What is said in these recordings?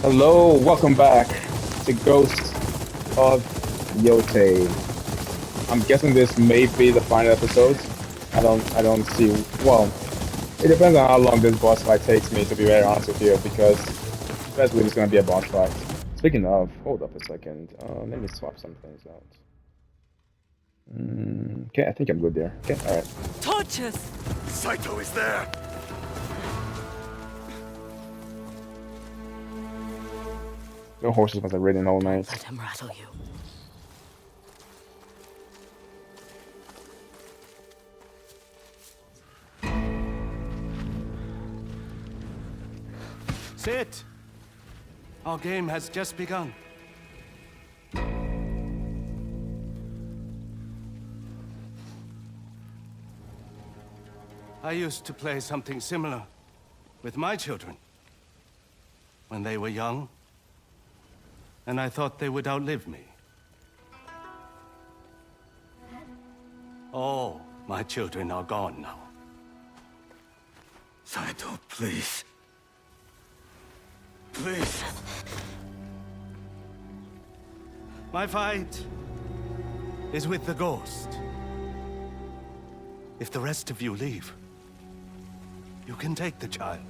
Hello, welcome back to Ghost of Yotei. I'm guessing this may be the final episode. I don't see. Well, it depends on how long this boss fight takes me, to be very honest with you, because basically it's gonna be a boss fight. Speaking of, hold up a second. Let me swap some things out. Okay, I think I'm good there. Okay, all right. Torches! Saito is there! No horses must have ridden all night. Let him rattle you. Sit! Our game has just begun. I used to play something similar with my children when they were young, and I thought they would outlive me. All my children are gone now. Saito, please. Please. My fight is with the ghost. If the rest of you leave, you can take the child.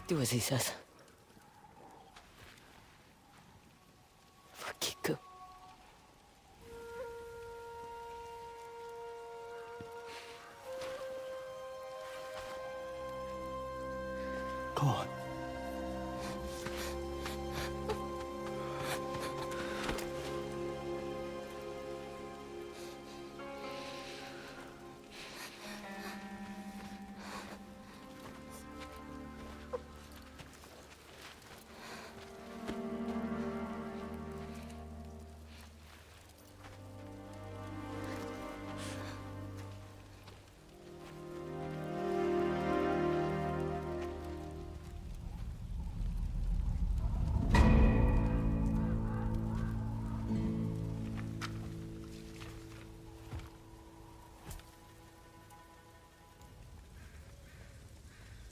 Do as he says. For Kiku. Go on.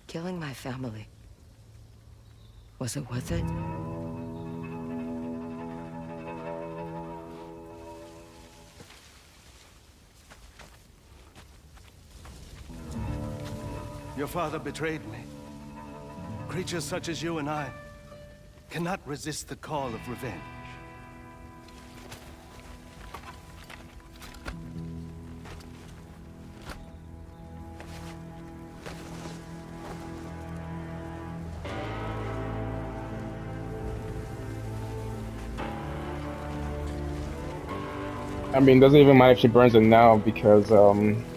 Killing my family. Was it worth it? Your father betrayed me. Creatures such as you and I cannot resist the call of revenge. I mean, doesn't even matter if she burns it now because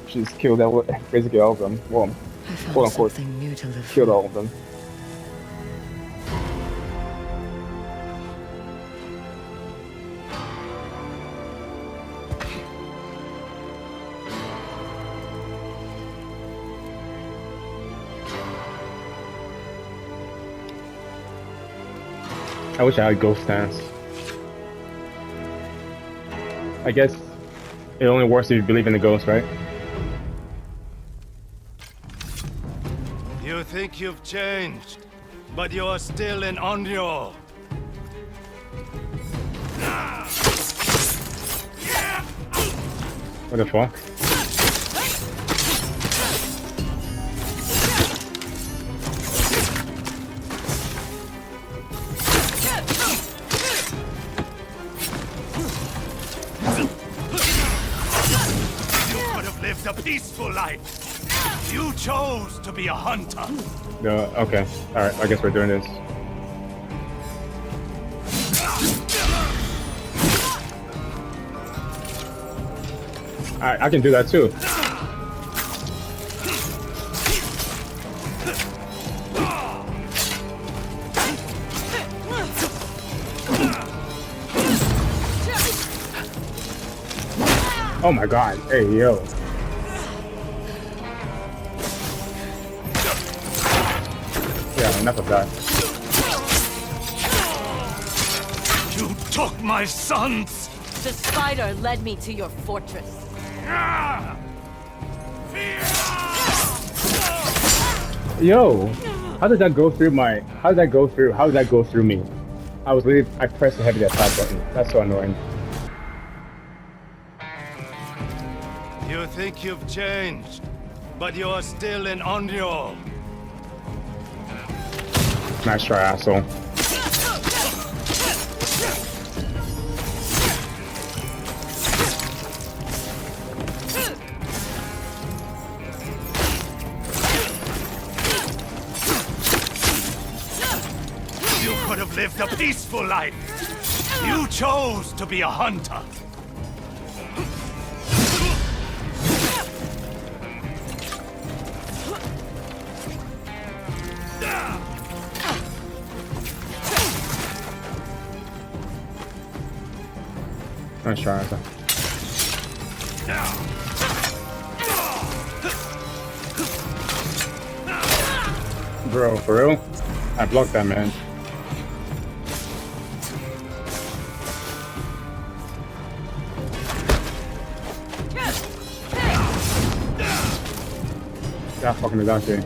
she's killed basically all of them. Well, I found quote unquote, something new to live killed for. all of them. I wish I had ghost stance. I guess it only works if you believe in the ghost, right? You think you've changed, but you're still an Onryo. What the fuck? Lived a peaceful life. You chose to be a hunter. No, okay. Alright, I guess we're doing this. Alright, I can do that too. Oh my god. Hey, yo. Yeah, enough of that. You took my sons! The spider led me to your fortress. Yo, how did that go through my? How did that go through? How did that go through me? I pressed the heavy attack button. That's so annoying. You think you've changed, but you're still an Onryo. Nice try, asshole. You could have lived a peaceful life. You chose to be a hunter. Nice try, asshole. Bro, for real? I blocked that man. God fucking is out here.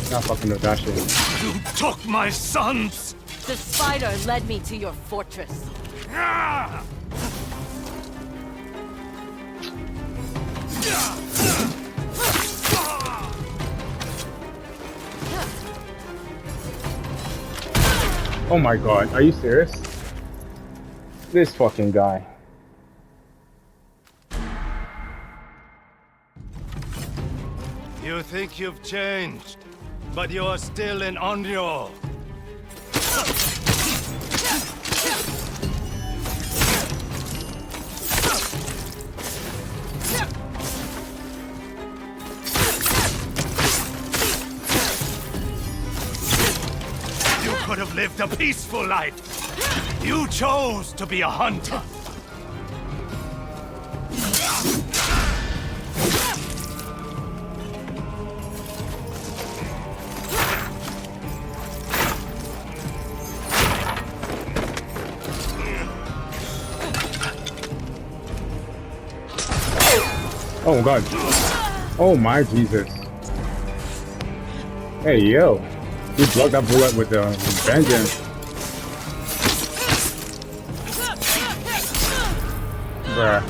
God fucking is out here. You took my sons! The spider led me to your fortress. Oh my god, are you serious? This fucking guy. You think you've changed, but you're still an Onryo. You could have lived a peaceful life. You chose to be a hunter. Oh god. Oh my Jesus. Hey yo. You blocked that bullet with vengeance. Bruh.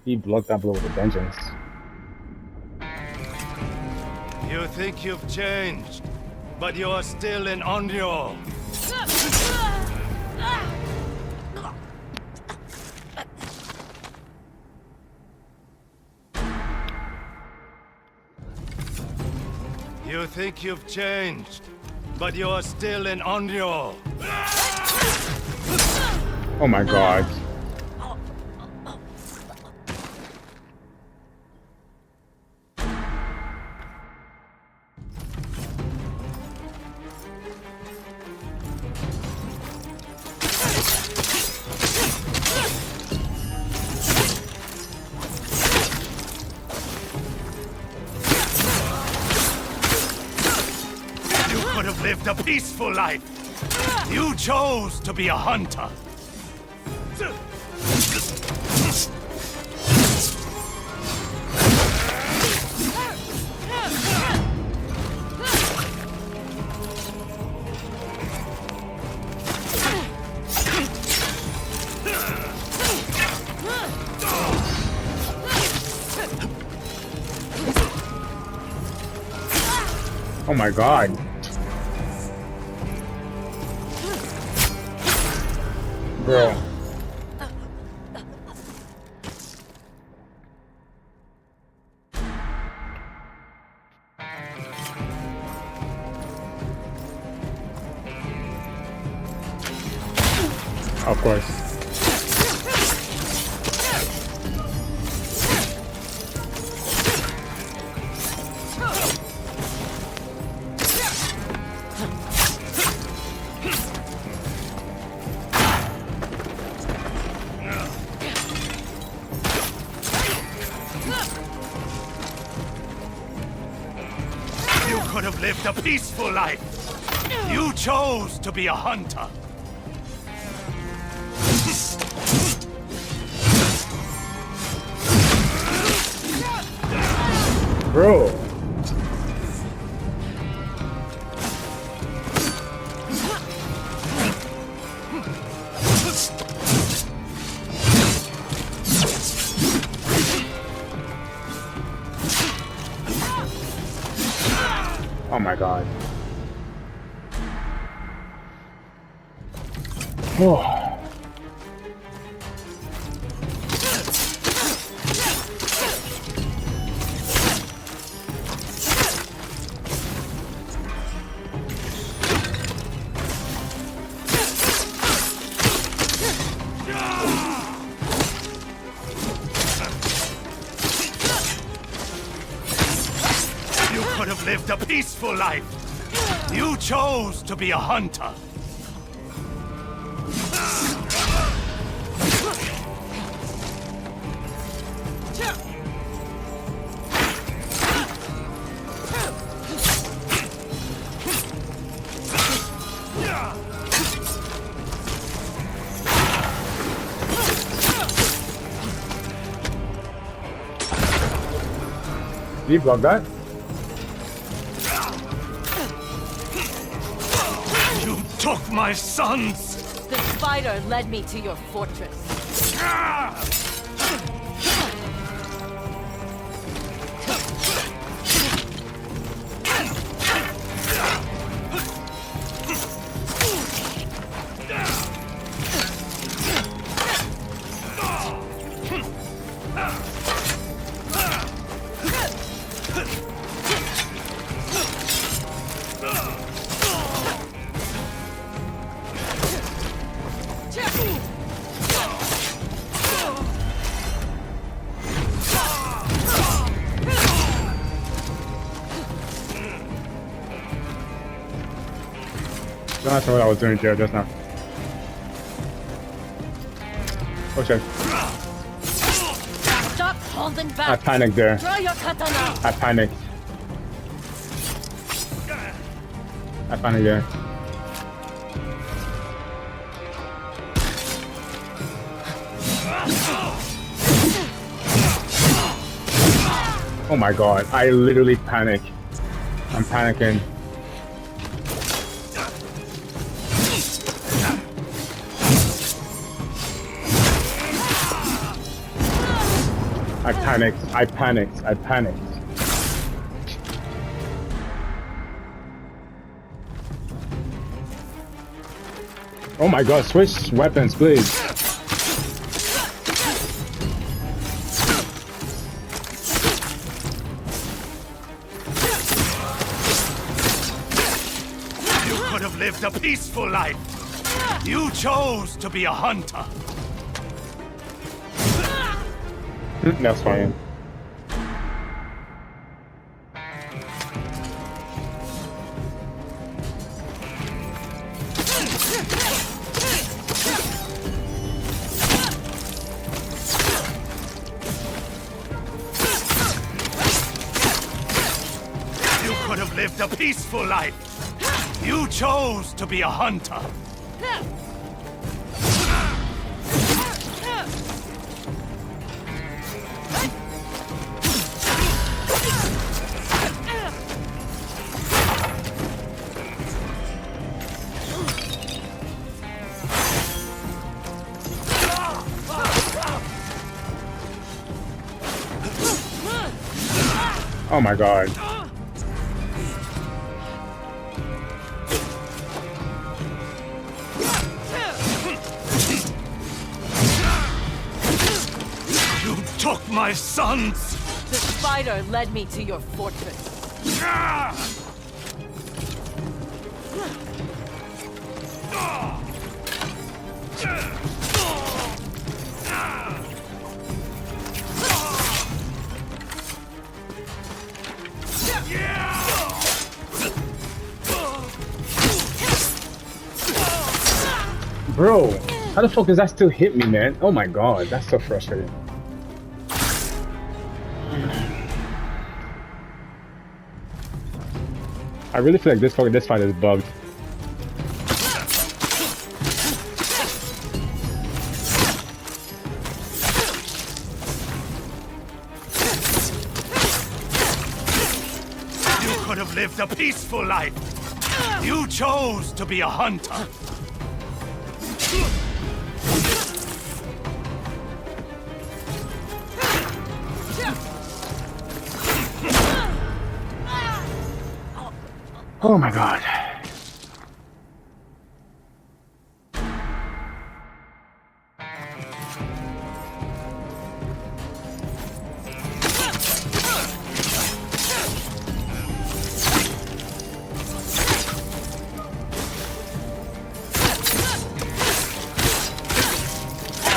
He blocked that bullet with vengeance. You think you've changed, but you're still an Onryo. You think you've changed, but you're still an Onryo. Oh my god. You could have lived a peaceful life. You chose to be a hunter. Oh my god. Bro. Of course. could have lived a peaceful life. You chose to be a hunter. Bro. Oh my god. Oh. You could have lived a peaceful life. You chose to be a hunter. Did you block that? You took my sons! The spider led me to your fortress. That's what I was doing here just now. Oh shit. Stop holding back. I panicked there. Draw your katana. I panicked. I panicked there. Oh my god, I literally panic. I'm panicking. I panicked, I panicked, I panicked. Oh my god, switch weapons, please. You could have lived a peaceful life. You chose to be a hunter. That's fine. You could have lived a peaceful life. You chose to be a hunter. Oh my god. You took my sons! The spider led me to your fortress. Bro, how the fuck does that still hit me, man? Oh my god, that's so frustrating. I really feel like this fight is bugged. You could have lived a peaceful life. You chose to be a hunter. Oh my god.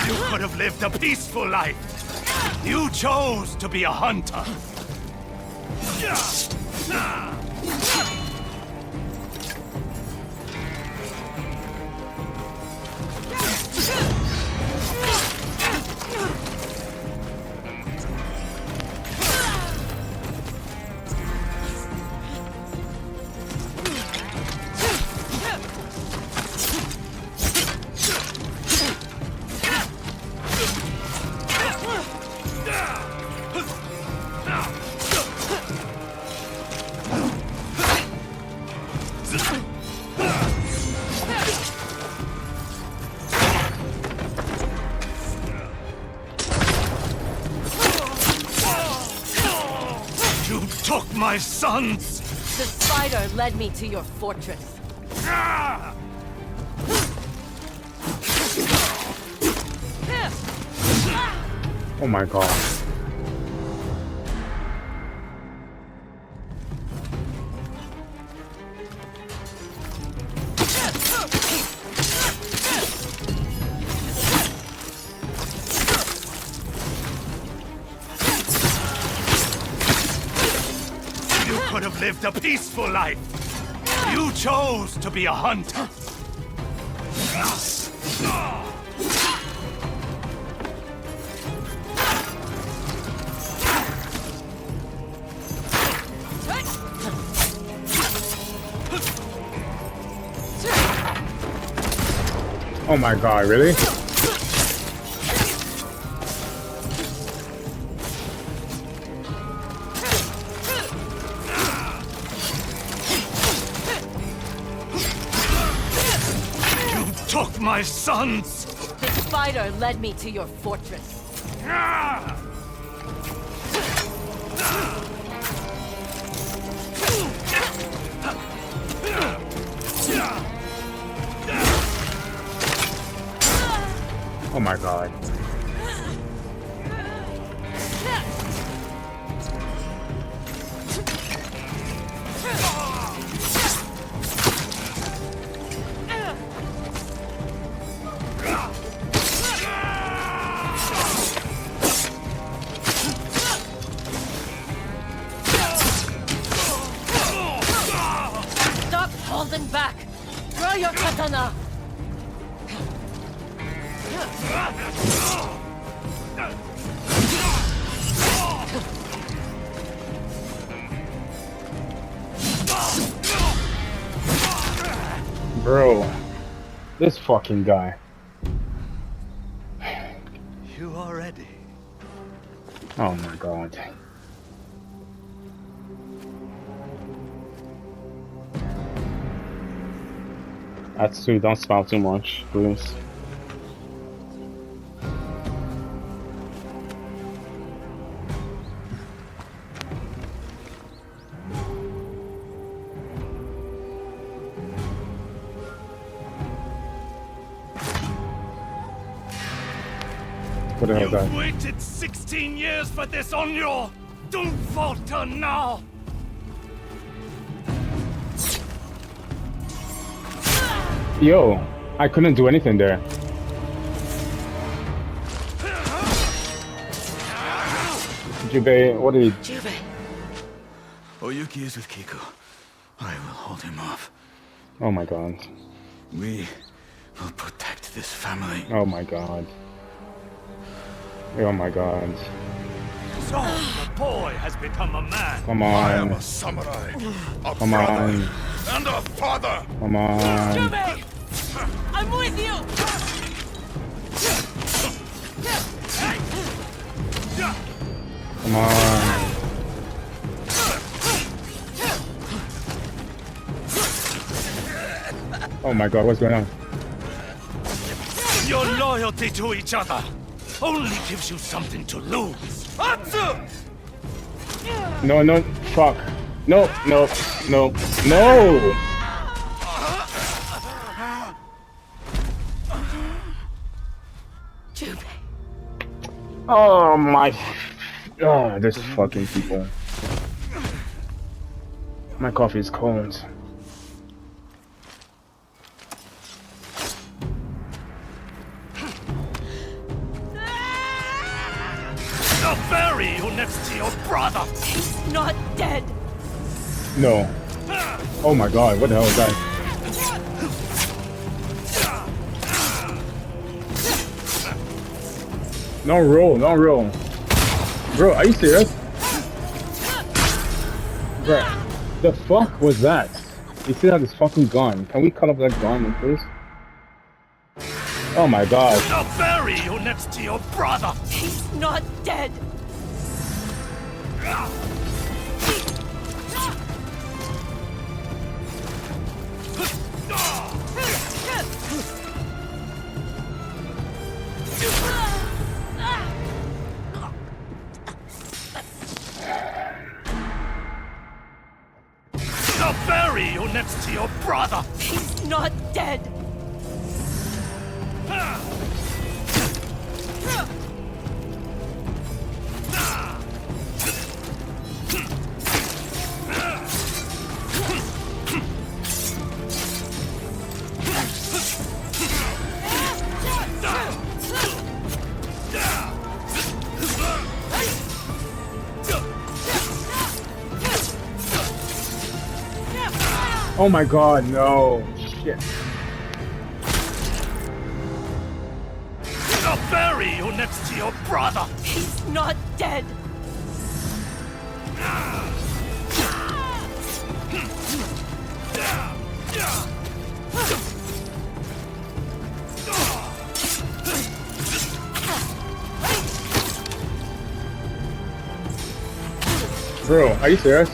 You could have lived a peaceful life. You chose to be a hunter. You took my sons! The spider led me to your fortress. Oh my god. You could have lived a peaceful life. You chose to be a hunter. Oh my god, really? You took my sons! The spider led me to your fortress. Oh my god. Stop holding back! Throw your katana! Bro, this fucking guy. You are ready. Oh my god. That's too, don't smile too much, please. What the hell, You've guy? waited 16 years for this, Onyo! Don't falter now! Yo, I couldn't do anything there. Jubei, what did he... Jubei. Oyuki is with Kiko. I will hold him off. Oh my god. We will protect this family. Oh my god. Oh my god. So, the boy has become a man. Come I am on. a samurai, a Come brother, on. and a father. Come on. Yōtei! I'm with you! Come on. Oh my god, what's going on? Your loyalty to each other only gives you something to lose. Atsu! No, no, fuck. No, no, no, no! Yōtei. Oh my. Oh, this fucking people. My coffee is cold. I'll bury you next to your brother. He's not dead. No. Oh my god, what the hell is that? No roll, no roll. Bro, are you serious? Bro, the fuck was that? You still have this fucking gun. Can we cut off that gun, please? Oh my god. I'll bury you next to your brother. He's not dead. I'll bury you next to your brother. He's not dead. Oh my god, no. Shit. I'll bury you next to your brother. He's not dead. Bro, are you serious?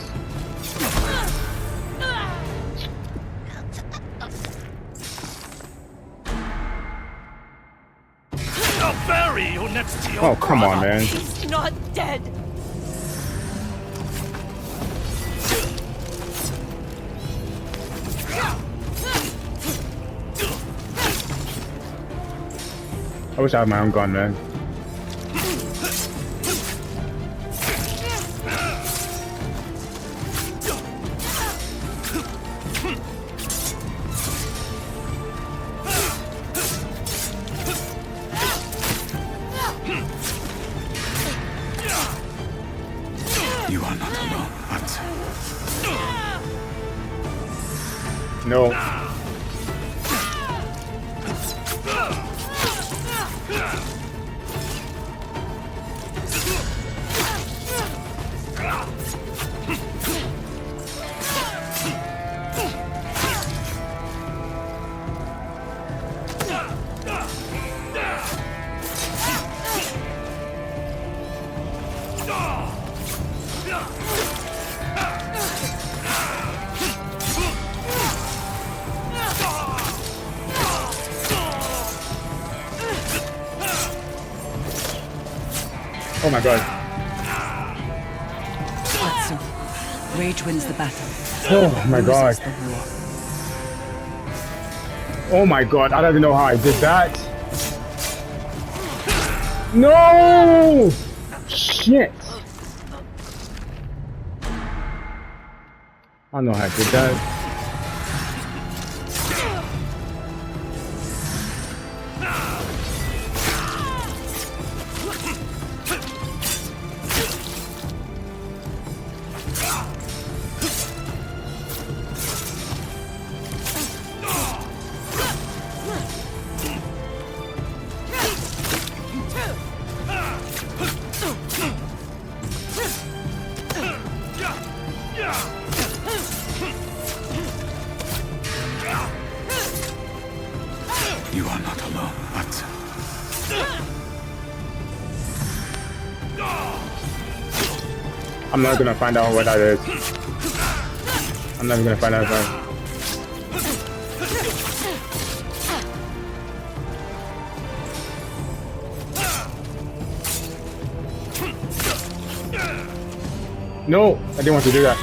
I'll bury you next to your Oh, come on, brother. man. He's not dead. I wish I had my own gun, man. You are not alone, Atsu. No. Oh my god. Atsu. Rage wins the battle. Oh my god. Loses the war. Oh my god, I don't even know how I did that. No! Shit. I don't know how I did that. You are not alone, Atsu. I'm not gonna find out what that is. I'm never gonna find out that. No, I didn't want to do that.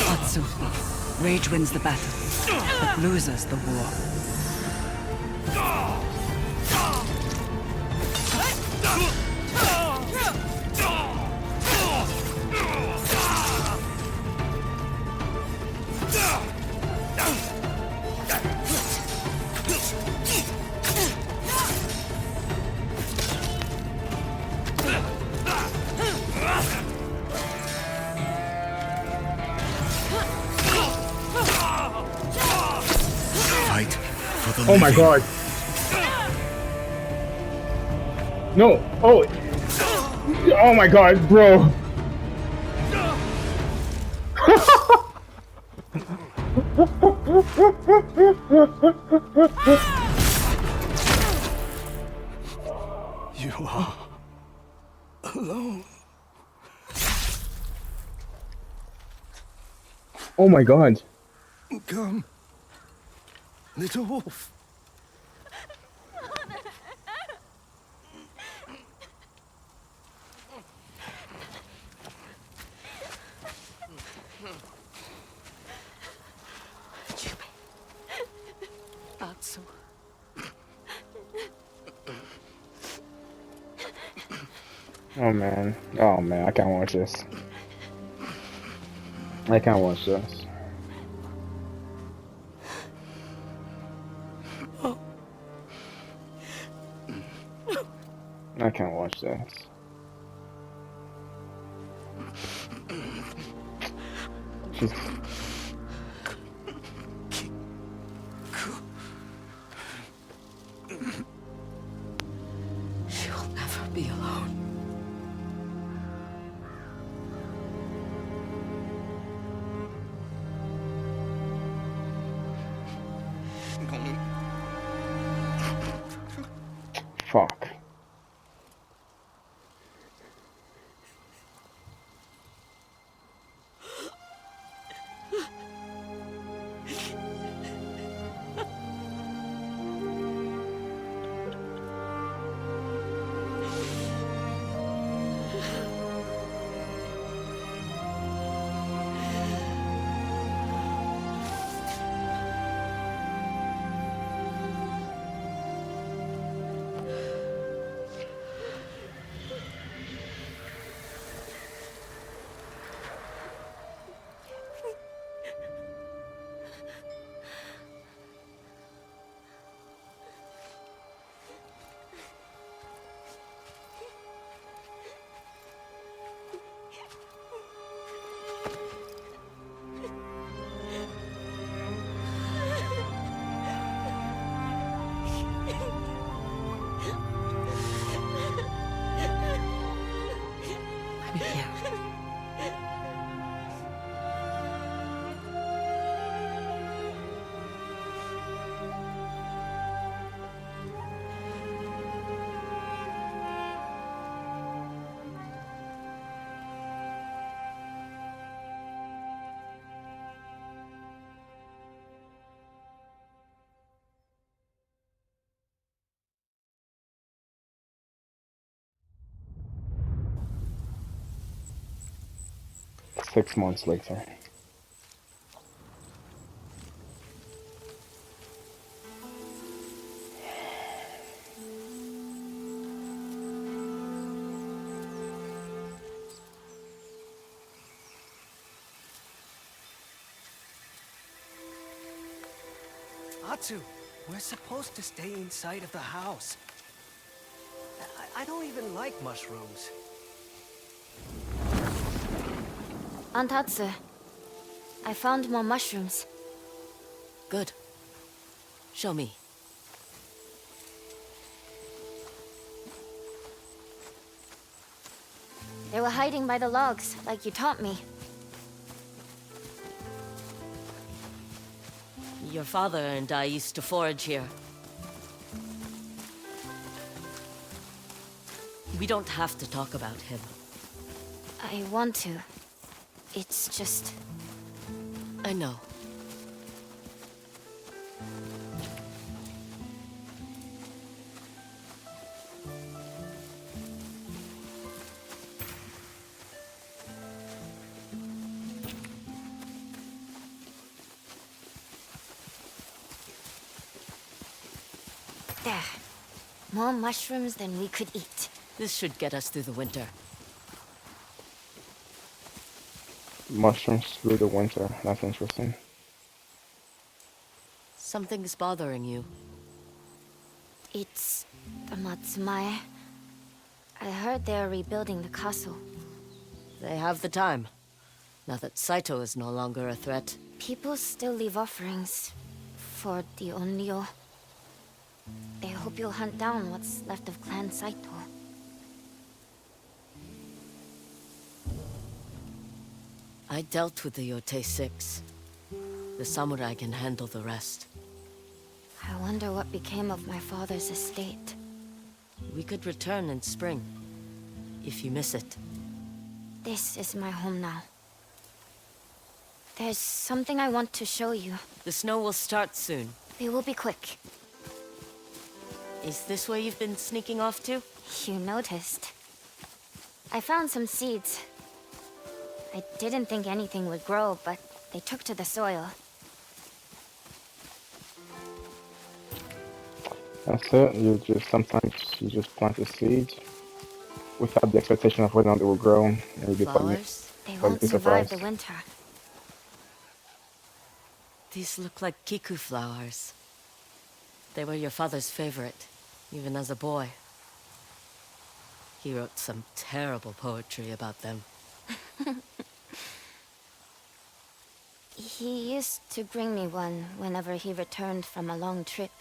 Atsu. Rage wins the battle, but loses the war. Fight for the Oh my living. god. No. Oh. Oh my god, bro. You are alone. Oh my god. Come, little wolf. Atsu. Oh man. Oh man, I can't watch this. I can't watch this. I can't watch this. She's... She'll never be alone. Fuck. I'm here. Six months later. Atsu, we're supposed to stay inside of the house. I don't even like mushrooms. Antatsu, I found more mushrooms. Good. Show me. They were hiding by the logs, like you taught me. Your father and I used to forage here. We don't have to talk about him. I want to. It's just... I know. There. More mushrooms than we could eat. This should get us through the winter. Mushrooms through the winter. That's interesting. Something's bothering you. It's the Matsumae. I heard they're rebuilding the castle. They have the time. Now that Saito is no longer a threat. People still leave offerings for the Onryo. They hope you'll hunt down what's left of Clan Saito. I dealt with the Yotei Six. The samurai can handle the rest. I wonder what became of my father's estate. We could return in spring, if you miss it. This is my home now. There's something I want to show you. The snow will start soon. It will be quick. Is this where you've been sneaking off to? You noticed. I found some seeds. I didn't think anything would grow, but they took to the soil. That's it. Sometimes you just plant the seeds without the expectation of whether or not they will grow, and you'll be Flowers? They But won't be survive surprised. the winter. These look like kiku flowers. They were your father's favorite, even as a boy. He wrote some terrible poetry about them. He used to bring me one whenever he returned from a long trip.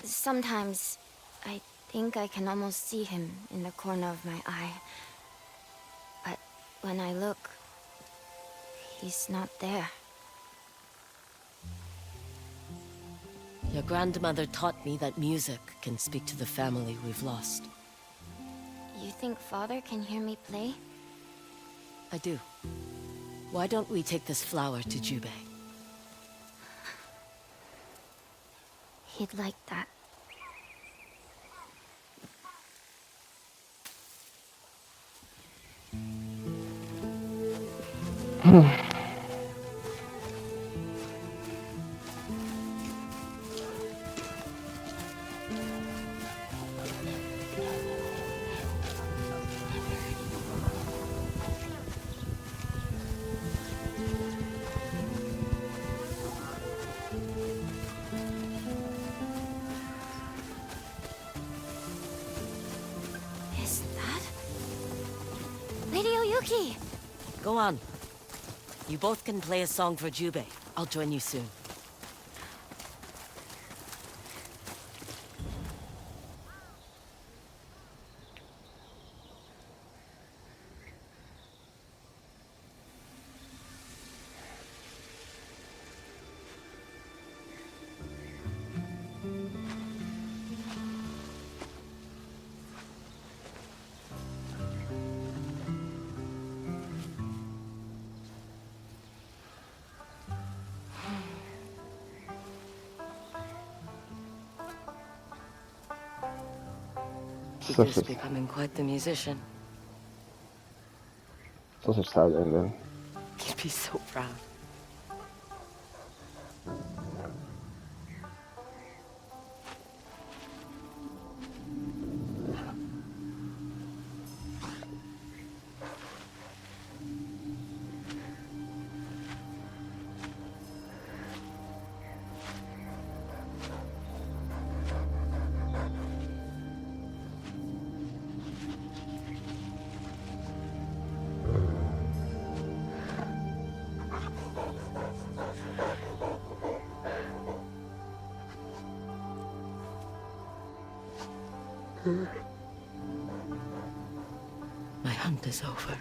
Sometimes, I think I can almost see him in the corner of my eye. But when I look, he's not there. Your grandmother taught me that music can speak to the family we've lost. You think Father can hear me play? I do. Why don't we take this flower to Jubei? He'd like that. Is that... Lady Oyuki! Go on. You both can play a song for Jubei. I'll join you soon. He's becoming quite the musician. Such a sad ending. He'd be so proud. My hunt is over.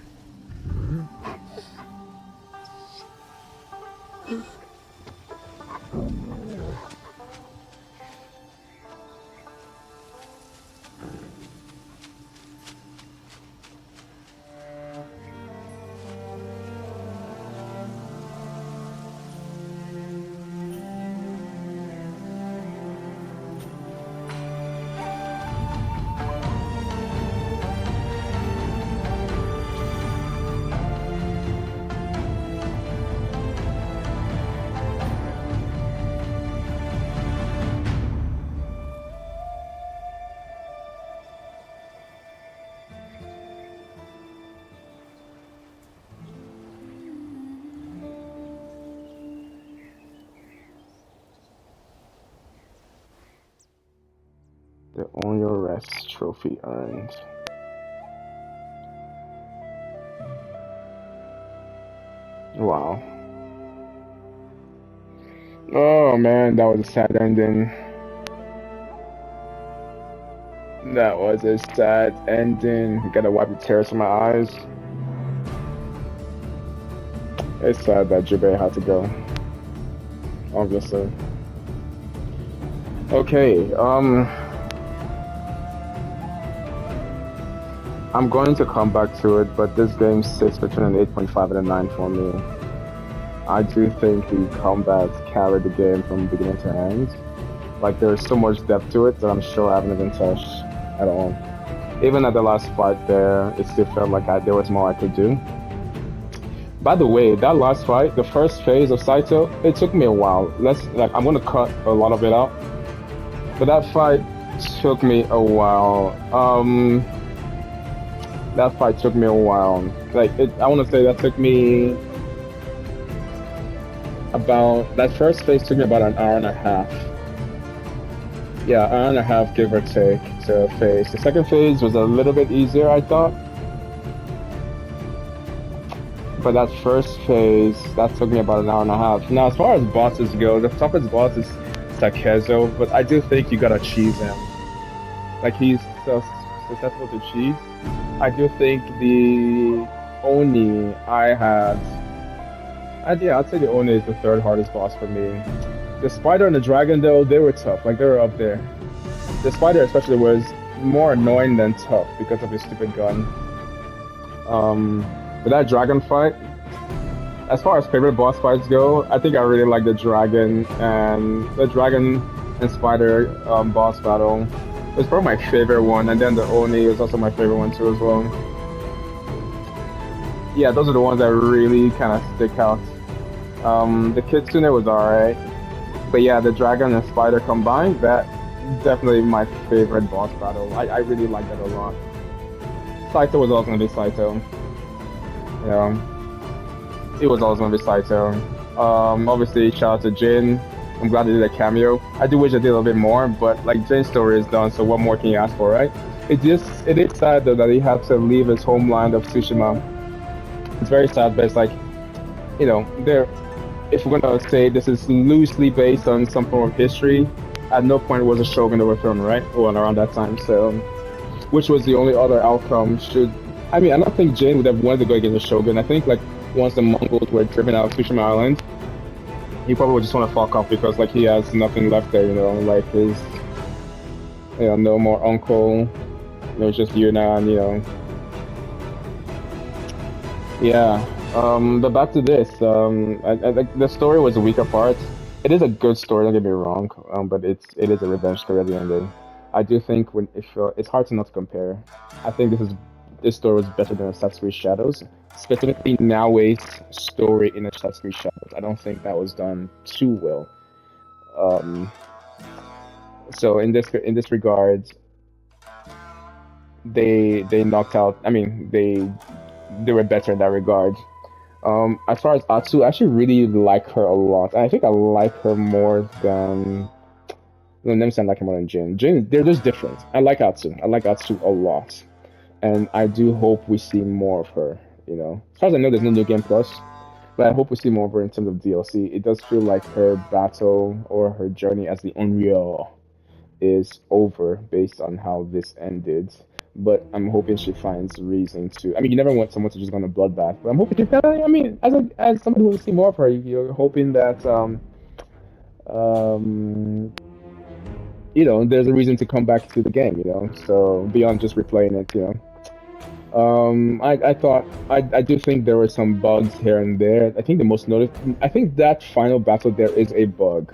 The On Your Rest trophy earned. Wow. Oh man, that was a sad ending. That was a sad ending. Gotta wipe the tears from my eyes. It's sad that Jubei had to go. Obviously. Okay, I'm going to come back to it, but this game sits between an 8.5 and a 9 for me. I do think the combats carry the game from beginning to end. Like, there's so much depth to it that I'm sure I haven't even touched at all. Even at the last fight there, it still felt like there was more I could do. By the way, that last fight, the first phase of Saito, it took me a while. I'm gonna cut a lot of it out. But that fight took me a while. That fight took me a while. I want to say that took me that first phase took me about an hour and a half. Yeah, hour and a half, give or take, to phase. The second phase was a little bit easier, I thought. But that first phase, that took me about an hour and a half. Now, as far as bosses go, the toughest boss is Takezo, but I do think you gotta cheese him. Like, he's so susceptible to cheese. I do think the Oni I'd say the Oni is the third hardest boss for me. The spider and the dragon, though, they were tough. Like, they were up there. The spider especially was more annoying than tough because of his stupid gun. But that dragon fight, as far as favorite boss fights go, I think I really like the dragon and spider boss battle. It was probably my favorite one, and then the Oni was also my favorite one too as well. Yeah, those are the ones that really kind of stick out. The Kitsune was alright, but yeah, the dragon and spider combined, that definitely my favorite boss battle. I really like that a lot. Saito was also gonna be Saito. Yeah, it was also gonna be Saito. Obviously, shout out to Jin. I'm glad they did a cameo. I do wish I did a little bit more, but like Jin's story is done, so what more can you ask for, right? It is sad though that he had to leave his homeland of Tsushima. It's very sad, but it's like, you know, if we're gonna say this is loosely based on some form of history, at no point was a shogun overthrown, right? Well, around that time, so which was the only other outcome. I don't think Jin would have wanted to go against the shogun. I think like once the Mongols were driven out of Tsushima Island, he probably would just want to fuck off because like he has nothing left there, like his, no more uncle, just Yuna, yeah. But back to this, I think the story was a weaker part. It is a good story, don't get me wrong, but it is a revenge story at the end of the day. I do think it's hard to not compare. I think this story was better than Satsui Shadows, specifically Naoe's story in Satsui Shadows. I don't think that was done too well. So in this regard, they knocked out. I mean, they were better in that regard. As far as Atsu, I actually really like her a lot. I think I like her more than. No, never say I like her more than Jin. Jin, they're just different. I like Atsu. I like Atsu a lot, and I do hope we see more of her. As far as I know, there's no New Game Plus, but I hope we see more of her in terms of DLC. It does feel like her battle or her journey as the Unreal is over based on how this ended. But I'm hoping she finds reason to. I mean, you never want someone to just go on a bloodbath. But I'm hoping she kind of. I mean, as somebody who will see more of her, you're hoping that um, there's a reason to come back to the game. So beyond just replaying it. I thought I do think there were some bugs here and there. I think the most notice. I think that final battle there is a bug.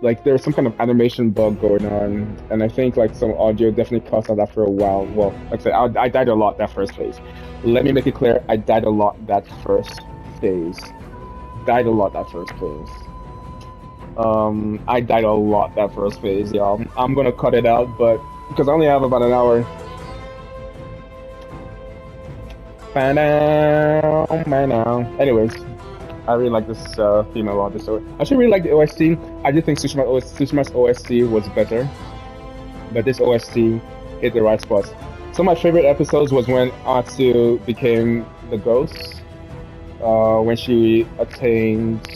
Like there's some kind of animation bug going on, and I think like some audio definitely cuts out after a while. Well, like I said, I died a lot that first phase. Let me make it clear, I died a lot that first phase. Died a lot that first phase. I died a lot that first phase, y'all. I'm gonna cut it out, but because I only have about an hour. By now. Anyways, I really like this female artist. So I actually really like the OST. I do think Sushima's OST was better, but this OST hit the right spots. Some of my favorite episodes was when Atsu became the ghost, when she attained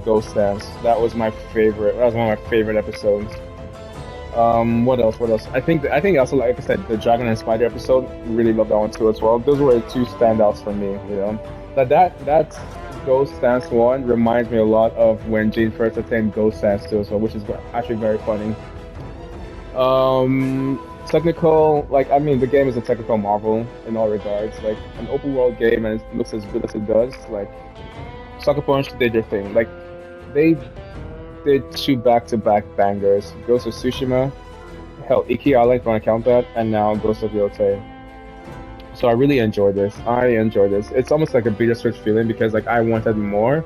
ghost dance. That was my favorite. That was one of my favorite episodes. What else? What else? I think also, like I said, the Dragon and Spider episode, really loved that one too as well. Those were the two standouts for me. That Ghost Dance one reminds me a lot of when Jade first attained Ghost Dance too as well, which is actually very funny. Technical, like I mean, the game is a technical marvel in all regards. Like an open world game, and it looks as good as it does. Like Sucker Punch did their thing. Like they did two back-to-back bangers. Ghost of Tsushima, hell, Iki Island, if you want to count that, and now Ghost of Yotei. So I really enjoy this. It's almost like a bittersweet feeling because like I wanted more.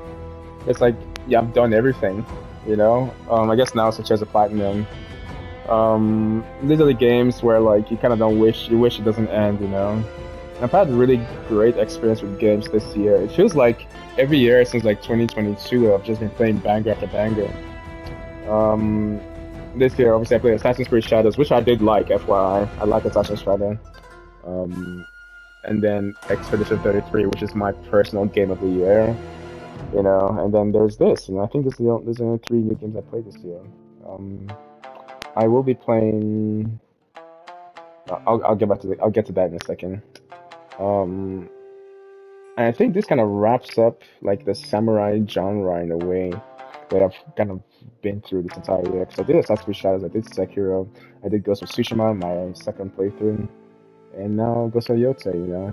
It's like, yeah, I've done everything, I guess now such as a platinum. These are the games where like you kind of you wish it doesn't end. I've had a really great experience with games this year. It feels like every year since like 2022, I've just been playing banger after banger. This year, obviously, I played Assassin's Creed Shadows, which I did like, FYI. I like Assassin's Creed Shadows. And then Expedition 33, which is my personal game of the year. And then there's this. I think there's only 3 new games I played this year. I will be playing. I'll get to that in a second. And I think this kind of wraps up like the samurai genre in a way that I've kind of been through this entire year. Because I did Assassin's Creed Shadows, I did Sekiro, I did Ghost of Tsushima, my second playthrough, and now Ghost of Yotei.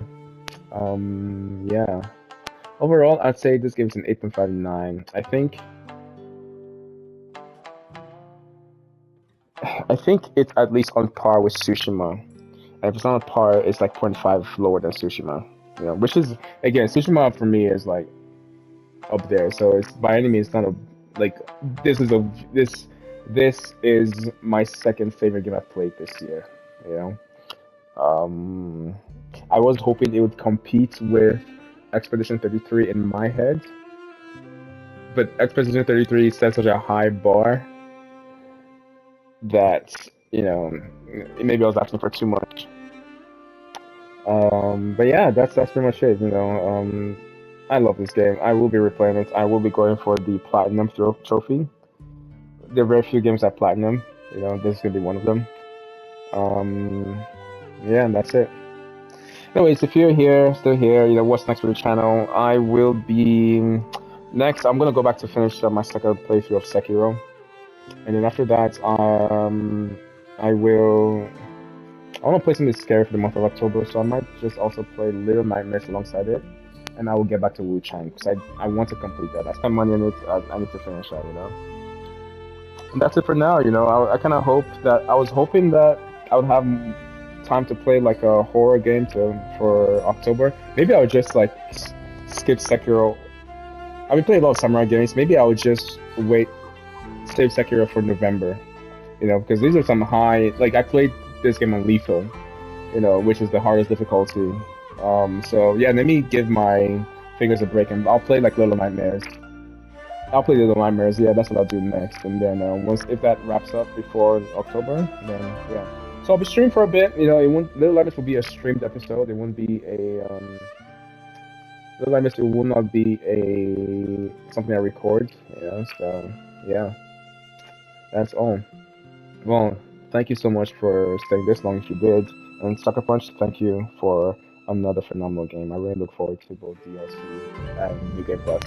Yeah. Overall, I'd say this game is an 8.59. I think it's at least on par with Tsushima. And if it's not on par, it's like 0.5 lower than Tsushima. Which is, again, Tsushima for me is like up there. So it's by any means not like this is my second favorite game I've played this year. I was hoping it would compete with Expedition 33 in my head, but Expedition 33 set such a high bar that maybe I was asking for too much. But yeah, that's pretty much it. I love this game. I will be replaying it. I will be going for the platinum trophy. There are very few games at platinum. This is gonna be one of them. Yeah, and that's it. Anyways, if you're still here, what's next for the channel? I will be next. I'm gonna go back to finish my second playthrough of Sekiro, and then after that, I want to play something scary for the month of October, so I might just also play Little Nightmares alongside it, and I will get back to Wu Chang because I want to complete that. I spent money on it. I need to finish that. And that's it for now. I kind of I was hoping that I would have time to play like a horror game for October. Maybe I would just like skip Sekiro. I've been playing a lot of samurai games. Maybe I would just save Sekiro for November. Because these are some high. Like I played this game on lethal, which is the hardest difficulty. So yeah, let me give my fingers a break and I'll play like Little Nightmares. I'll play Little Nightmares. Yeah, that's what I'll do next. And then if that wraps up before October, then yeah. So I'll be streaming for a bit. Little Nightmares will be a streamed episode. It won't be a Little Nightmares will not be something I record. So yeah. That's all. Well, thank you so much for staying this long if you did. And Sucker Punch, thank you for another phenomenal game. I really look forward to both DLC and New Game Plus.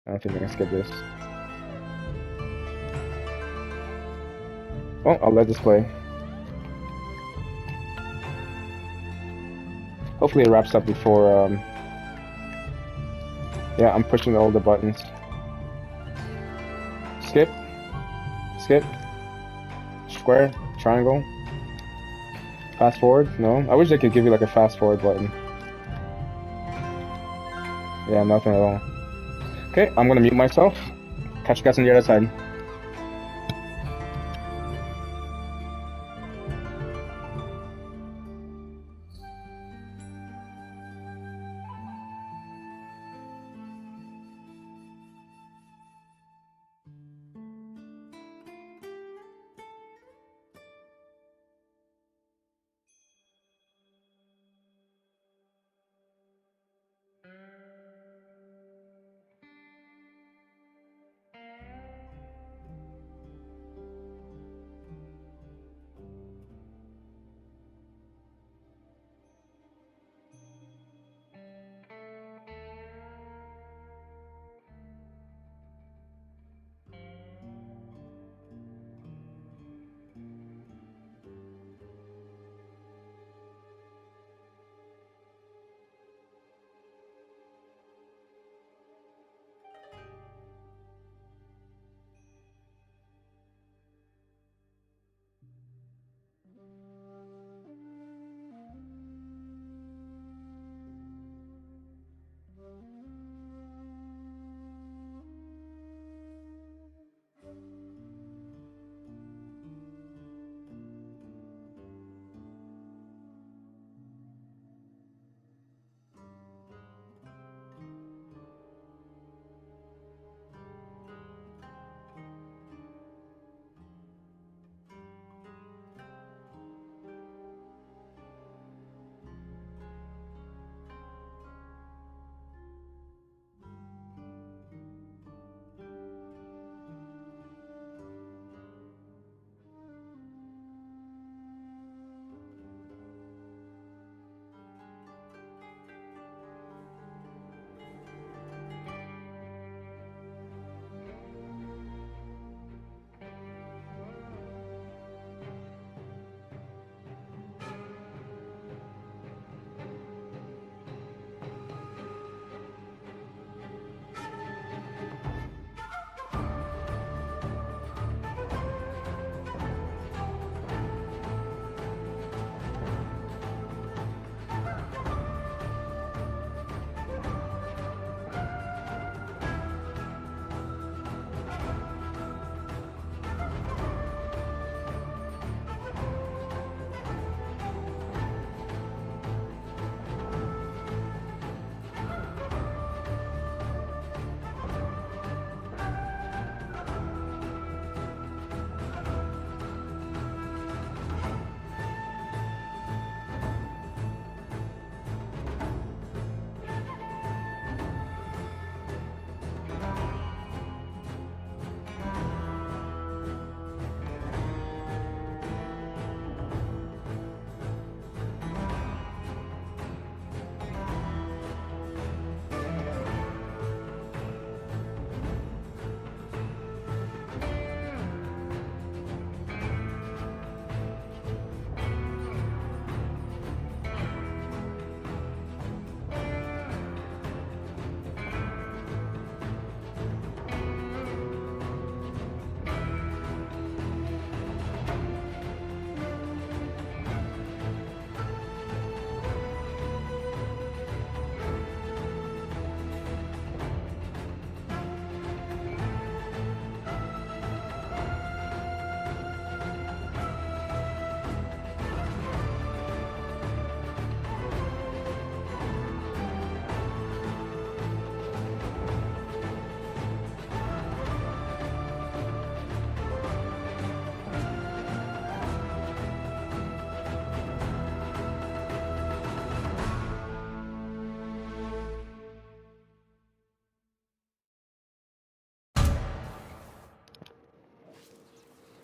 I don't think I can skip this. Well, I'll let this play. Hopefully it wraps up before, yeah, I'm pushing all the buttons. Skip. Skip. Square. Triangle. Fast forward. No. I wish they could give you like a fast forward button. Yeah, nothing at all. Okay, I'm gonna mute myself. Catch you guys on the other side.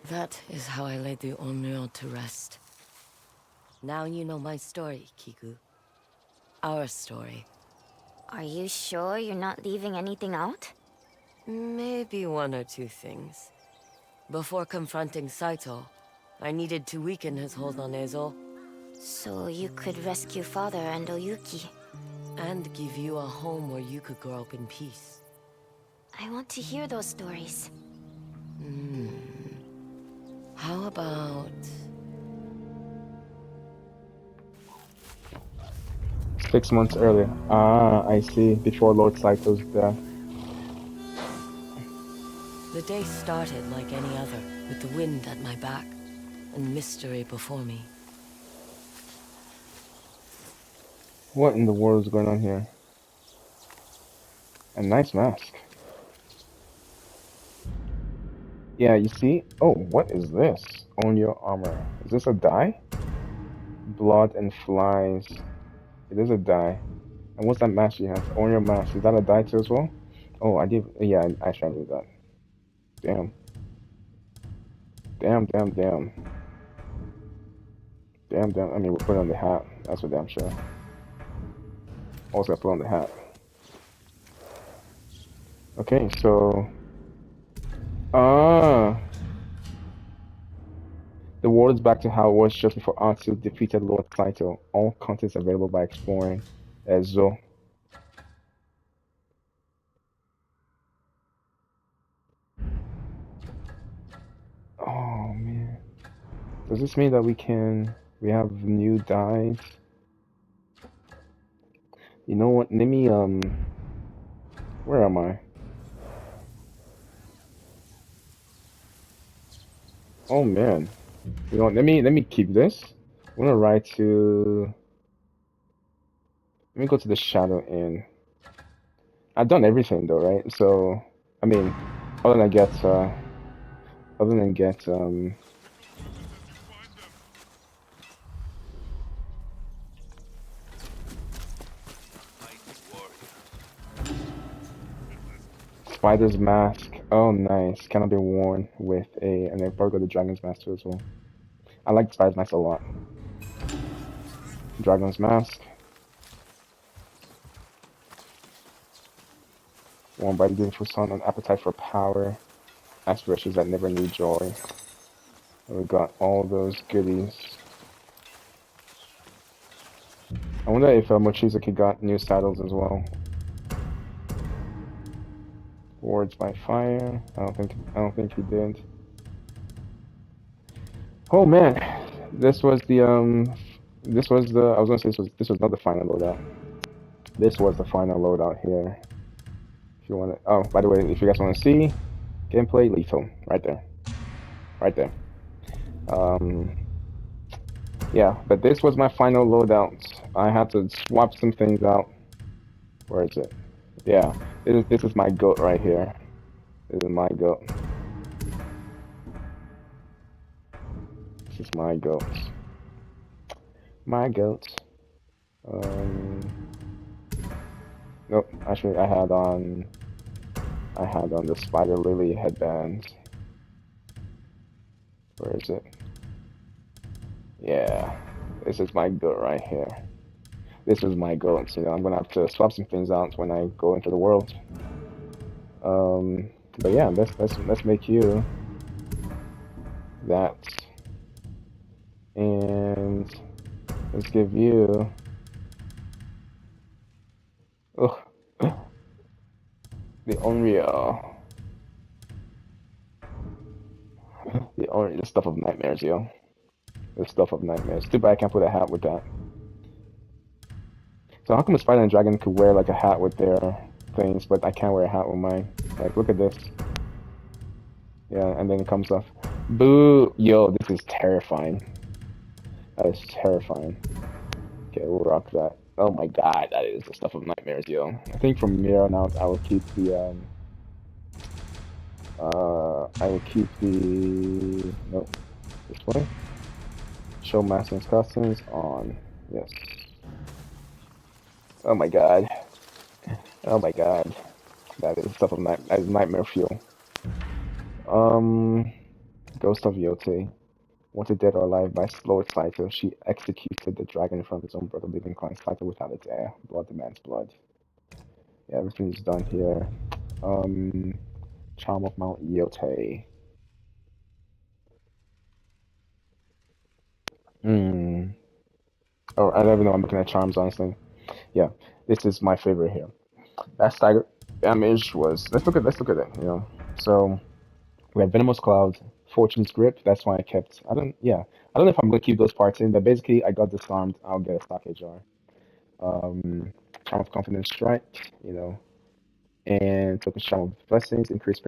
That is how I laid the Onryo to rest. Now you know my story, Kiku. Our story. Are you sure you're not leaving anything out? Maybe one or two things. Before confronting Saito, I needed to weaken his hold on Ezo. So you could rescue Father and Oyuki. And give you a home where you could grow up in peace. I want to hear those stories. How about... 6 months earlier. Ah, I see. Before Lord Saito's death. The day started like any other, with the wind at my back, and mystery before me. What in the world is going on here? A nice mask. Yeah, you see? Oh, what is this? On your armor. Is this a die? Blood and flies. It is a die. And what's that mask she has? On your mask. Is that a die too as well? Oh, I did. Yeah, I actually knew that. Damn. Damn, damn, damn. Damn, damn. I mean, we'll put on the hat. That's for damn sure. Also, gotta put on the hat. Okay, so. Ah. The world is back to how it was just before Atsu defeated Lord Saito. All contents available by exploring Ezo. Oh man. Does this mean that we have new dies? You know what? Let me where am I? Oh man. You know what? Let me keep this. I'm gonna write to let me go to the Shadow Inn. I've done everything though, right? So I mean other than get Spider's mask. Oh nice. Cannot be worn with and then probably got the Dragon's mask too as well. I like Spider's mask a lot. Dragon's mask. Worn by the beautiful sun, an appetite for power, aspirations that never knew joy. And we got all those goodies. I wonder if Mochizuki got new saddles as well. Wards by fire. I don't think he did. Oh man, this was the I was gonna say this was not the final loadout. This was the final loadout here. If you want to, oh, by the way, if you guys want to see gameplay, lethal, right there, right there. Yeah, but this was my final loadout. I had to swap some things out. Where is it? Yeah, this is my goat right here. This is my goat. This is my goat. My goat. Nope. Actually, I had on the Spider Lily headband. Where is it? Yeah, this is my goat right here. This is my goat. So, you know, I'm gonna have to swap some things out when I go into the world. But yeah, let's make you that, and let's give you. Ugh. The Onryo. The stuff of nightmares, yo. The stuff of nightmares. Too bad I can't put a hat with that. So how come a spider and dragon could wear like a hat with their things, but I can't wear a hat with mine? Like, look at this. Yeah, and then it comes off. Boo! Yo, this is terrifying. That is terrifying. Okay, we'll rock that. Oh my god, that is the stuff of nightmares, yo. I think from here on out, I will keep the, nope, this way. Show masters customs on, yes. Oh my god. Oh my god. That is stuff of that is nightmare fuel. Ghost of Yōtei. Wanted dead or alive by Lord Saito, she executed the dragon in front of his own brother, leaving Klein Saito without its heir. Blood demands blood. Yeah, everything's done here. Charm of Mount Yōtei. Hmm. Oh, I don't even know. I'm looking at charms, honestly. Yeah, this is my favorite here. That stagger damage was. Let's look at it. You know. So we have Venomous Cloud, Fortune's Grip. That's why I kept. I don't. Yeah. I don't know if I'm gonna keep those parts in, but basically I got disarmed. I'll get a stock jar. Um, Charm of Confidence Strike. You know. And took a Charm of Blessings. Increased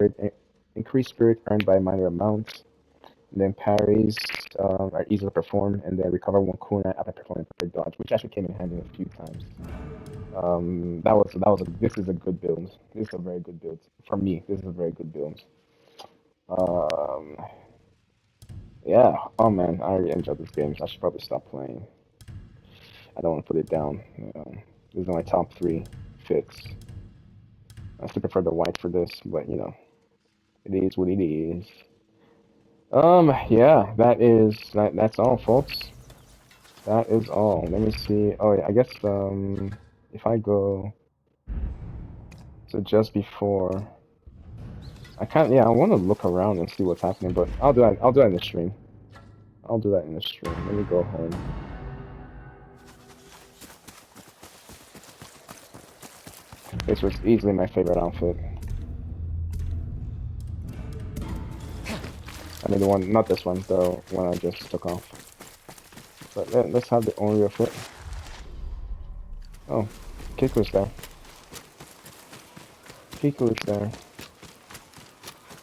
spirit earned by a minor amount. And then parries are easy to perform, and then recover one kunai after performing a perfect dodge, which actually came in handy a few times. This is a good build. This is a very good build for me. This is a very good build. Um, yeah. Oh man, I really enjoyed this game. So I should probably stop playing. I don't want to put it down. These are my top 3 fits. I still prefer the white for this, but you know, it is what it is. Yeah, that's all, folks. That is all. Let me see. Oh yeah, I guess if I go to just before, I want to look around and see what's happening, but I'll do that. I'll do that in the stream. I'll do that in the stream. Let me go home. This was easily my favorite outfit. I mean the one, not this one, the one I just took off. But let's have the Oreo foot. Oh, Kiku's there. Kiku is there.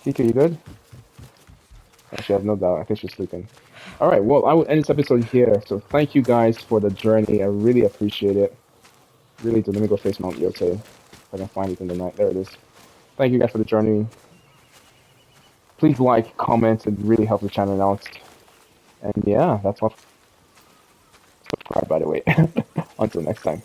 Kiku, you good? Actually, I have no doubt. I think she's sleeping. Alright, well, I will end this episode here. So thank you guys for the journey. I really appreciate it. Really do. Let me go face Mount Yotei. If I can find it in the night. There it is. Thank you guys for the journey. Please like, comment. It really helps the channel out. And yeah, that's all. Subscribe, by the way. Until next time.